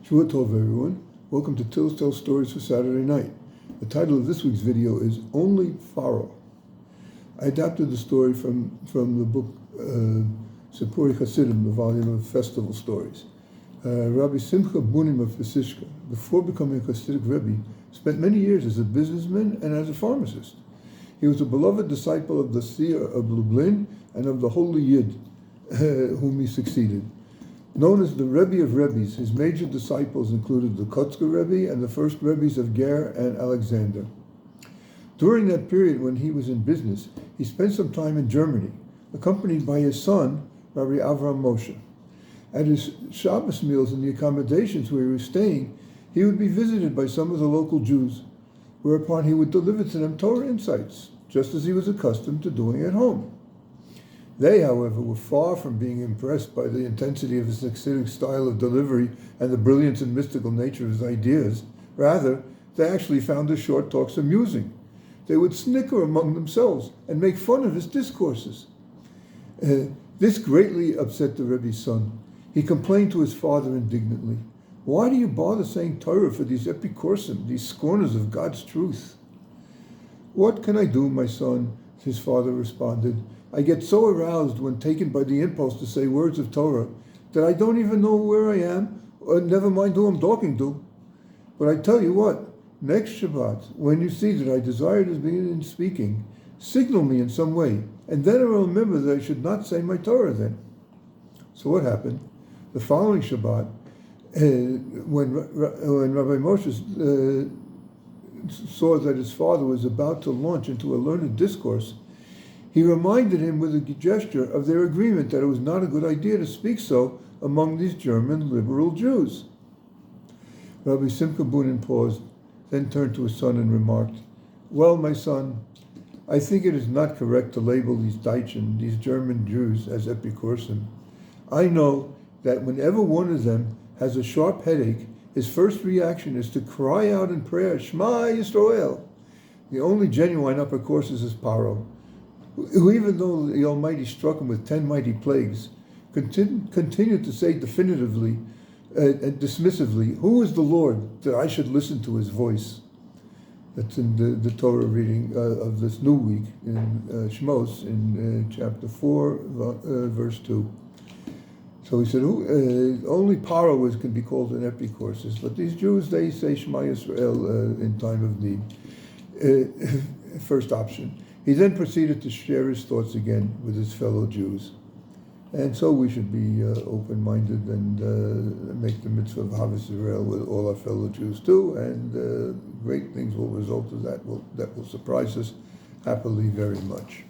Shua Tov, everyone. Welcome to TillesTells Stories for Saturday night. The title of this week's video is Only Pharaoh. I adapted the story from the book Chasidic, the volume of festival stories. Rabbi Simchah-Bunem of Pshischa, before becoming a chasidic rebbe, spent many years as a businessman and as a pharmacist. He was a beloved disciple of the seer of Lublin and of the holy Yid, whom he succeeded. Known as the Rebbe of Rebbes, his major disciples included the Kotzker Rebbe and the first Rebbes of Ger and Alexander. During that period when he was in business, he spent some time in Germany, accompanied by his son, Rabbi Avram Moshe. At his Shabbos meals in the accommodations where he was staying, he would be visited by some of the local Jews, whereupon he would deliver to them Torah insights, just as he was accustomed to doing at home. They, however, were far from being impressed by the intensity of his Hasidic style of delivery and the brilliance and mystical nature of his ideas. Rather, they actually found his short talks amusing. They would snicker among themselves and make fun of his discourses. This greatly upset the Rebbe's son. He complained to his father indignantly, "Why do you bother saying Torah for these epicursim, these scorners of God's truth?" "What can I do, my son?" his father responded. "I get so aroused when taken by the impulse to say words of Torah that I don't even know where I am, or never mind who I'm talking to. But I tell you what, next Shabbat, when you see that I desire to begin speaking, signal me in some way, and then I will remember that I should not say my Torah then." So what happened? The following Shabbat, when Rabbi Moshe saw that his father was about to launch into a learned discourse, he reminded him with a gesture of their agreement that it was not a good idea to speak so among these German liberal Jews. Rabbi Simchah-Bunem paused, then turned to his son and remarked, "Well, my son, I think it is not correct to label these Deutschen, these German Jews, as epicursim. I know that whenever one of them has a sharp headache, his first reaction is to cry out in prayer, 'Shema Yisrael.' The only genuine epicursus is Pharaoh, who, even though the Almighty struck him with 10 mighty plagues, continued to say definitively and dismissively, 'Who is the Lord that I should listen to his voice?'" That's in the Torah reading of this new week in Shmos, in chapter 4, verse 2. So he said, only Pharaoh can be called an epicursus, but these Jews, they say Shema Yisrael in time of need. First option. He then proceeded to share his thoughts again with his fellow Jews. And so we should be open-minded and make the mitzvah of Havas Israel with all our fellow Jews too, and great things will result of that will surprise us happily very much.